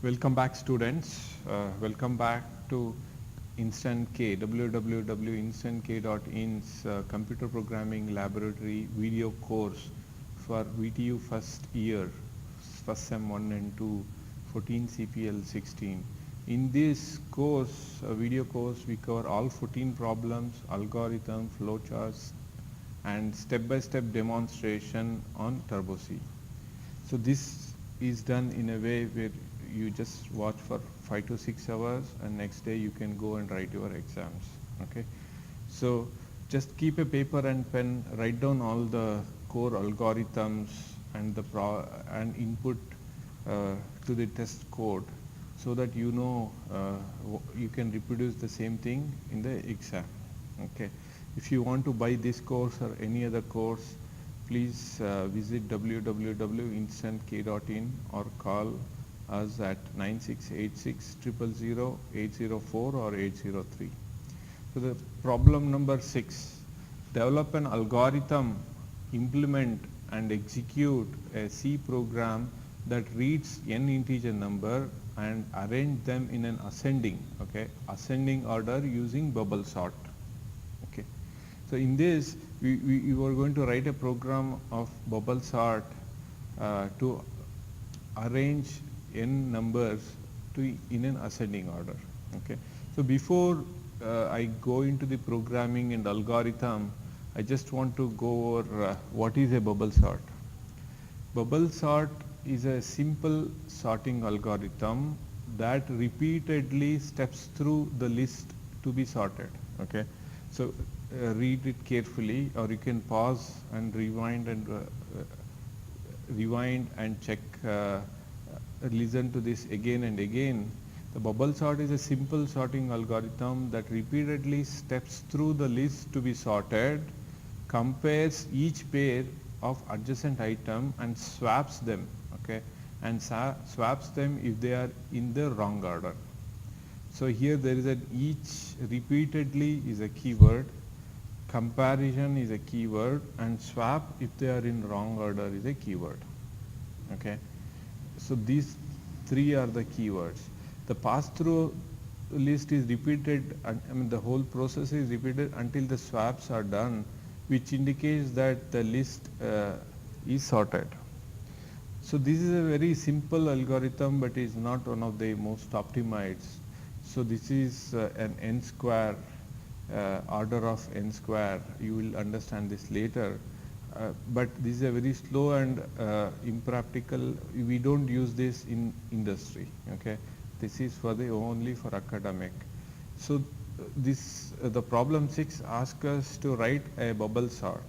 Welcome back, students. Welcome back to Instant K, www.instantk.in's computer programming laboratory video course for VTU first year, first sem 1 and 2, 14 CPL 16. In this course, video course, we cover all 14 problems, algorithm, flowcharts, and step-by-step demonstration on Turbo C. So this is done in a way where you just watch for 5 to 6 hours and next day you can go and write your exams. Okay. So just keep a paper and pen, write down all the core algorithms and the input to the test code so that you know you can reproduce the same thing in the exam. Okay. If you want to buy this course or any other course, please visit www.instantk.in or call us at 9686 000 804 or 803. So the problem number 6, develop an algorithm, implement and execute a C program that reads n integer number and arrange them in an ascending order using bubble sort. Okay. So in this, we were going to write a program of bubble sort to arrange n numbers in an ascending order. Okay. So before I go into the programming and algorithm, I just want to go over what is a bubble sort. Bubble sort is a simple sorting algorithm that repeatedly steps through the list to be sorted. Okay. So read it carefully, or you can pause and rewind and check, listen to this again and again. The bubble sort is a simple sorting algorithm that repeatedly steps through the list to be sorted, compares each pair of adjacent item and swaps them, okay, and swaps them if they are in the wrong order. So here there is an each repeatedly is a keyword, comparison is a keyword, and swap if they are in wrong order is a keyword. Okay. So these three are the keywords. The pass-through list is repeated, the whole process is repeated until the swaps are done, which indicates that the list is sorted. So this is a very simple algorithm, but is not one of the most optimized. So this is an n square, order of n square. You will understand this later. But this is a very slow and impractical. We don't use this in industry. Okay, this is for only for academic. So this the problem 6 asks us to write a bubble sort.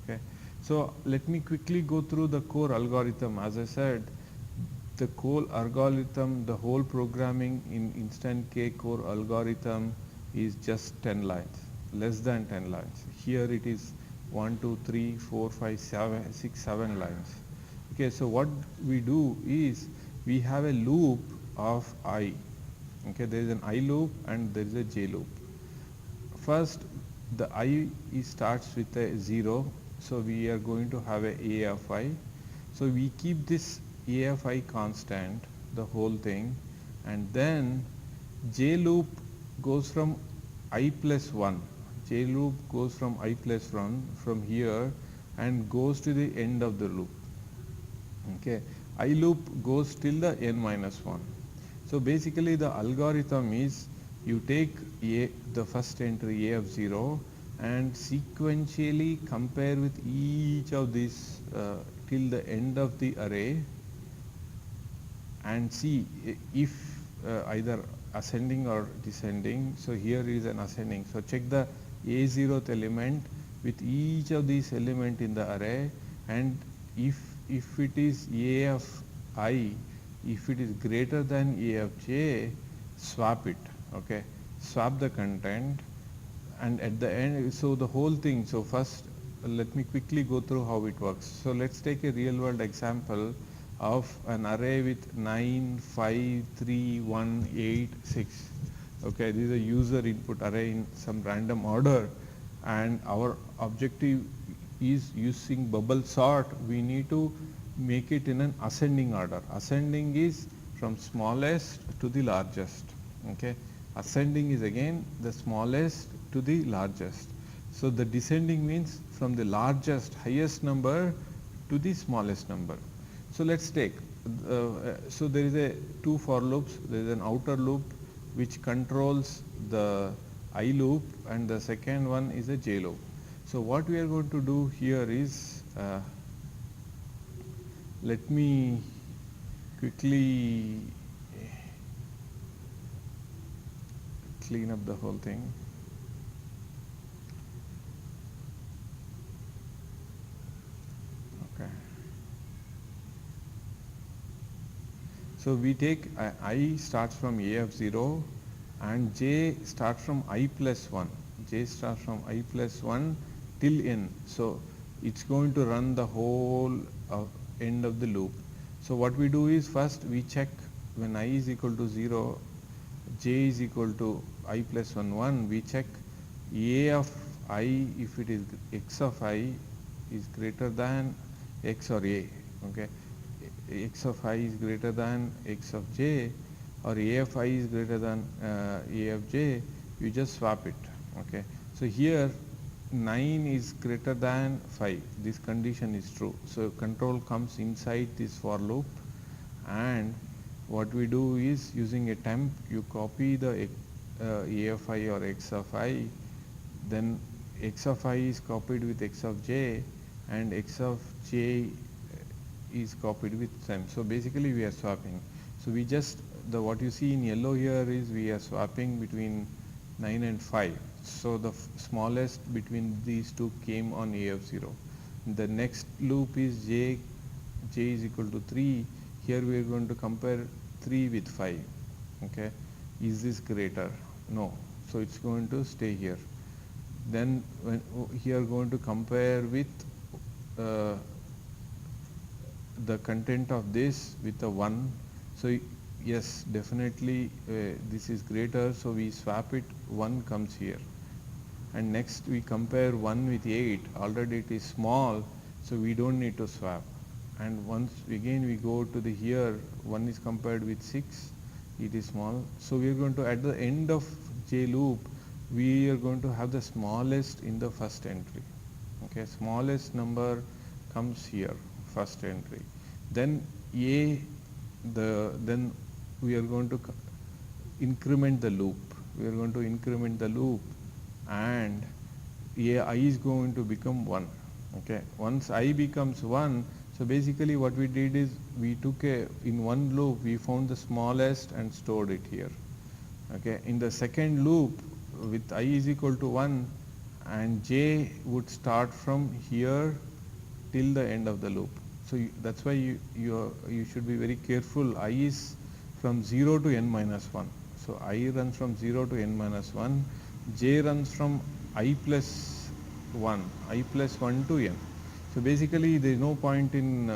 Okay, so let me quickly go through the core algorithm. As I said, the core algorithm, the whole programming in Instant K core algorithm is just 10 lines, less than 10 lines. Here it is 1, 2, 3, 4, 5, 7, 6, 7 lines. Okay, so what we do is we have a loop of I. Okay, there is an I loop and there is a j loop. First, the I starts with a 0, so we are going to have a of I. So we keep this a of I constant, the whole thing, and then j loop goes from I plus 1. J loop goes from I plus 1 from here and goes to the end of the loop. Okay, I loop goes till the n minus 1. So basically the algorithm is you take the first entry a of 0 and sequentially compare with each of these till the end of the array and see if either ascending or descending. So here is an ascending. So check the a0th element with each of these element in the array, and if it is a of I, if it is greater than a of j, swap it. Okay, swap the content, and at the end, so the whole thing. So first let me quickly go through how it works. So let's take a real world example of an array with 9, 5, 3, 1, 8, 6. Okay, this is a user input array in some random order, and our objective is using bubble sort. We need to make it in an ascending order. Ascending is from smallest to the largest. Okay, ascending is again the smallest to the largest. So the descending means from the largest highest number to the smallest number. So let's take so there is a two for loops. There is an outer loop which controls the I loop, and the second one is a J loop. So what we are going to do here is let me quickly clean up the whole thing. Okay. So we take I starts from A of 0 and J starts from I plus 1. J starts from I plus 1 till n. So it's going to run the whole end of the loop. So what we do is first we check when I is equal to 0, J is equal to I plus 1, we check A of I, if it is x of I is greater than x or A. Okay, x of I is greater than x of j, or A of I is greater than A of j, you just swap it. Okay, so here 9 is greater than 5, this condition is true. So control comes inside this for loop, and what we do is using a temp, you copy the A of I or x of I, then x of I is copied with x of j, and x of j is copied with temp. So basically we are swapping. So we just, what you see in yellow here is we are swapping between 9 and 5. So the smallest between these two came on A of 0. The next loop is j is equal to 3. Here we are going to compare 3 with 5. Okay, is this greater? No. So it's going to stay here. Then when here going to compare with the content of this with the 1. So yes, definitely this is greater, so we swap it, 1 comes here. And next we compare 1 with 8, already it is small, so we don't need to swap. And once again we go to the here, 1 is compared with 6, it is small. So we are going to, at the end of j loop, we are going to have the smallest in the first entry. Okay, smallest number comes here, first entry. Then then we are going to increment the loop. We are going to increment the loop, and I is going to become 1. Okay, once I becomes 1, so basically what we did is we took in one loop we found the smallest and stored it here. Okay, in the second loop with I is equal to 1, and j would start from here till the end of the loop. So that's why you should be very careful. I is from 0 to n minus 1. So I runs from 0 to n minus 1. J runs from I plus 1, I plus 1 to n. So basically there is no point in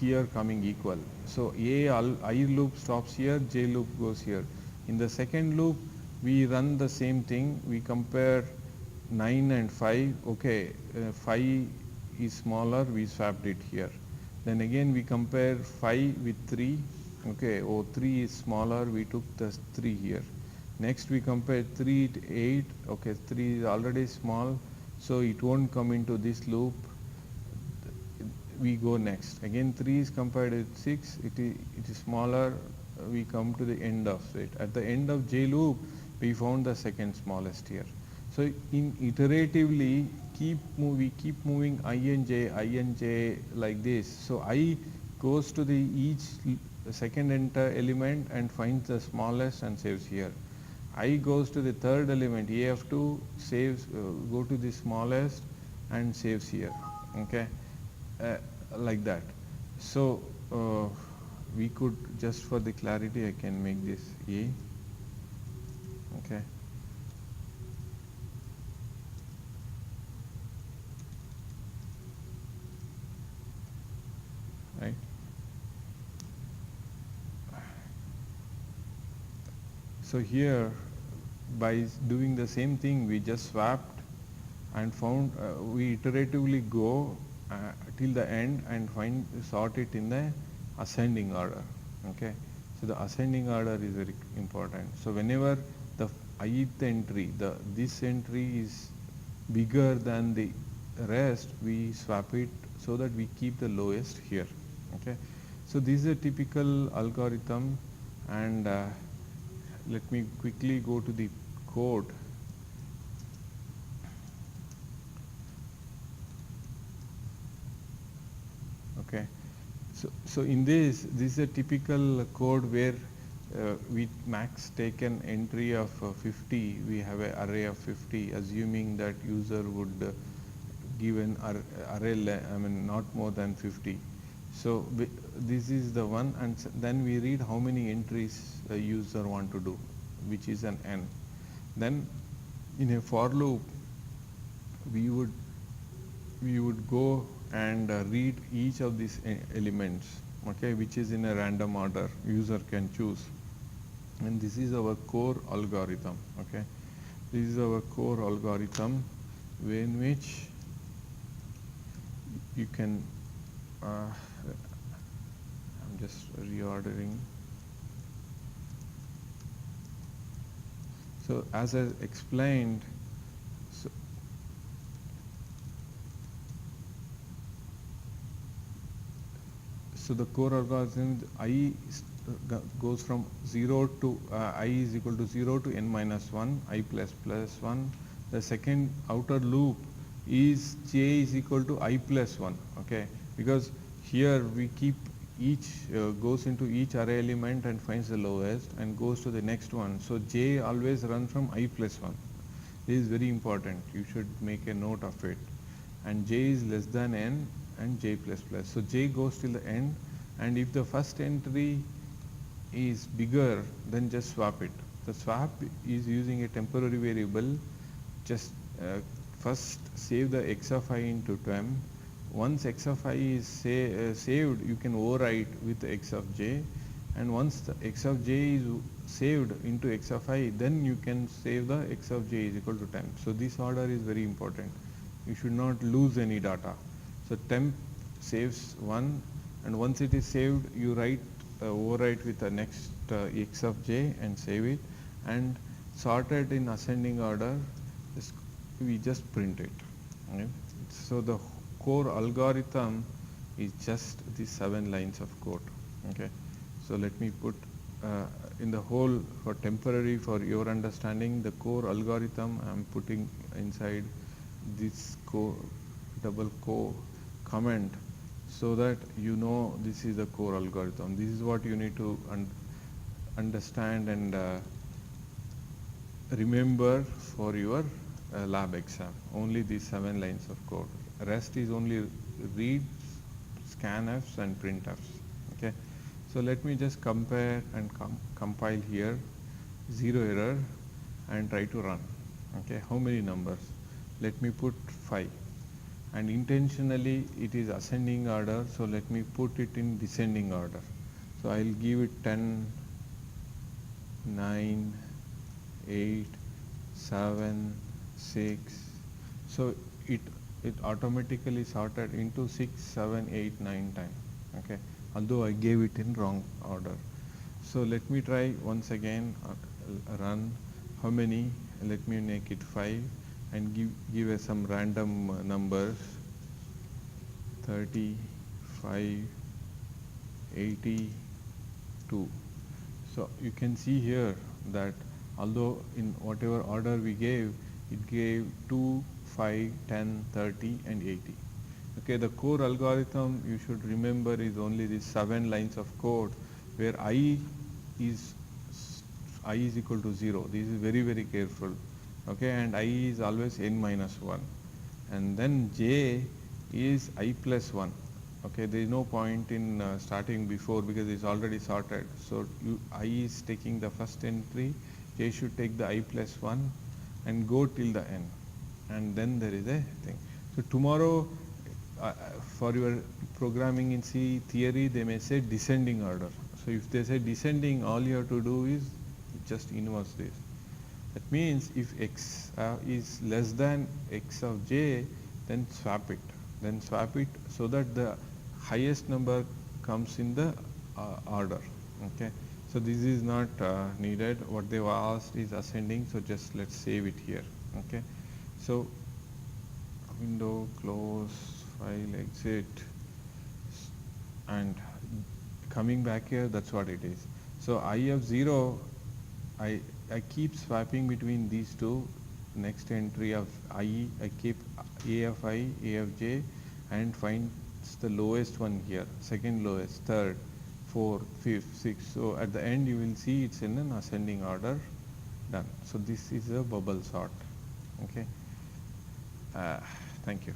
here coming equal. So I loop stops here, J loop goes here. In the second loop we run the same thing. We compare 9 and 5. Okay, 5 is smaller, we swapped it here. Then again we compare 5 with 3. Okay, 3 is smaller, we took the 3 here. Next we compare 3 to 8. Okay, 3 is already small, so it won't come into this loop. We go next. Again 3 is compared with 6. It is smaller. We come to the end of it. At the end of j loop, we found the second smallest here. So in iteratively we keep moving I and j like this. So I goes to the each second enter element and finds the smallest and saves here. I goes to the third element, A of 2, saves, go to the smallest and saves here. Okay, like that. So we could, just for the clarity, I can make this A. Okay. Right. So here, by doing the same thing, we just swapped and found, we iteratively go till the end and sort it in the ascending order. Okay, So the ascending order is very important. So whenever the ith entry, this entry is bigger than the rest, we swap it so that we keep the lowest here. Okay. So this is a typical algorithm, and let me quickly go to the code. Okay. So in this is a typical code where we max take an entry of 50. We have an array of 50, assuming that user would give an array, I mean not more than 50. So this is the one, and then we read how many entries a user want to do, which is an n. Then in a for loop, we would go and read each of these elements, okay, which is in a random order user can choose. And this is our core algorithm. Okay, this is our core algorithm in which you can I'm just reordering. So as I explained, so the core algorithm, I goes from 0 to I is equal to 0 to n minus 1, I plus 1. The second outer loop is j is equal to I plus 1, okay, because here we keep each goes into each array element and finds the lowest and goes to the next one. So j always runs from I plus 1. This is very important, you should make a note of it. And j is less than n and j plus plus. So j goes till the end, and if the first entry is bigger, then just swap it. The swap is using a temporary variable. Just first save the x of I into temp. Once x of I is saved, you can overwrite with x of j, and once the x of j is saved into x of I, then you can save the x of j is equal to temp. So this order is very important. You should not lose any data. So temp saves 1, and once it is saved, you overwrite with the next x of j and save it, and sorted in ascending order, we just print it. Okay. So the core algorithm is just these 7 lines of code. Okay. So let me put in the whole, for temporary, for your understanding, the core algorithm I am putting inside this double comment, so that you know this is the core algorithm. This is what you need to understand and remember for your lab exam. Only these 7 lines of code. Rest is only read, scanfs and printfs. Okay. So let me just compare and compile here, 0 error, and try to run. Okay. How many numbers? Let me put 5. And intentionally it is ascending order, so let me put it in descending order. So I'll give it 10, 9, 8, 7, 6. So it automatically sorted into 6, 7, 8, 9 times. Okay, although I gave it in wrong order. So let me try once again, run. How many? Let me make it 5 and give some random numbers, 35, 82. So you can see here that although in whatever order we gave, it gave 2, 5, 10, 30 and 80. Okay, the core algorithm you should remember is only these 7 lines of code where I is equal to 0. This is very, very careful. Okay, and I is always n minus 1, and then j is I plus 1. Okay, there is no point in starting before because it's already sorted. So I is taking the first entry, j should take the I plus 1 and go till the n, and then there is a thing. So tomorrow for your programming in C theory, they may say descending order. So if they say descending, all you have to do is just inverse this. That means if x is less than x of j, then swap it. Then swap it so that the highest number comes in the order. Okay. So this is not needed. What they've asked is ascending, so just let's save it here. Okay. So window, close, file, exit, and coming back here, that's what it is. So I of 0, I keep swapping between these two. Next entry of I keep A of I, A of j, and find the lowest one here, second lowest, third, fourth, fifth, sixth. So at the end you will see it's in an ascending order. Done. So this is a bubble sort. Okay. Thank you.